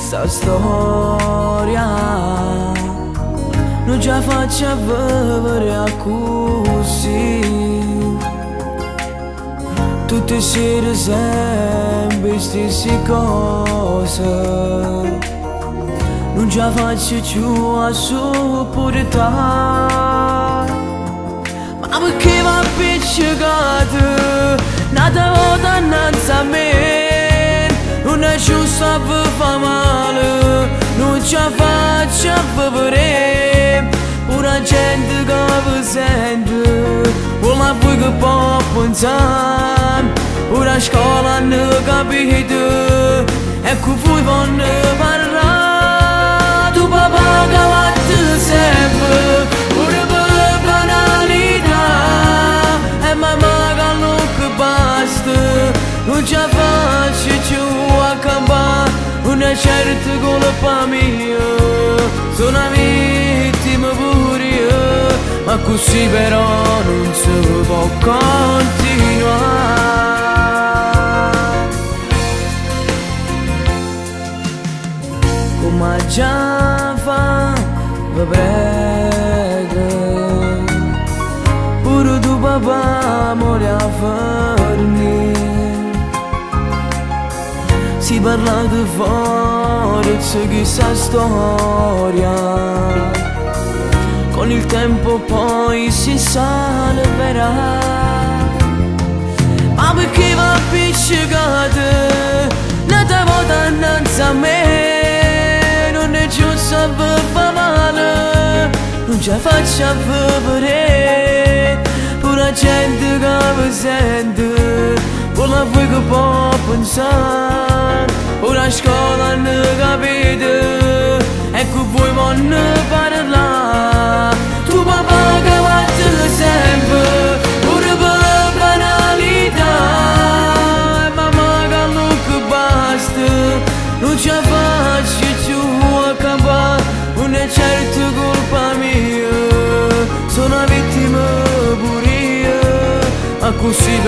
sta storia non ce la faccia vivere così. Tutte le sere sempre stesse cose, non ce la faccio più a sopportare. Ma perché va appiccicato un'altra volta innanzi a me? Non è giusto a fa male, non ce la faccio a vivere. Pura gente che vi sente, vuole voi che può pensare. Pura scuola non capite, ecco voi vanno parlare. Tu papà che vatte sempre, pure per banalità, e mamma che non che basta. Non ce la faccio più a campare, non è certo colpa mia, sono una vittima pure io, ma così però non si può continuare. Come già fa, vi prego, pure tu papà muore a farmi. Si parla di forza che sa storia, con il tempo poi si salverà. Ma perché va appiccicata un'altra volta innanzi a me? Non è giusto a fa male, non ce la faccio a vivere. Pura gente che mi sente, vuole voi che può pensare. Ora scuola non capite, ecco voi vanno parlare. Tu papà che vatte sempre, pure per banalità, e mamma che non che basta. Non ce la faccio più a campare, non è certo colpa mia, sono una vittima pure io, ma così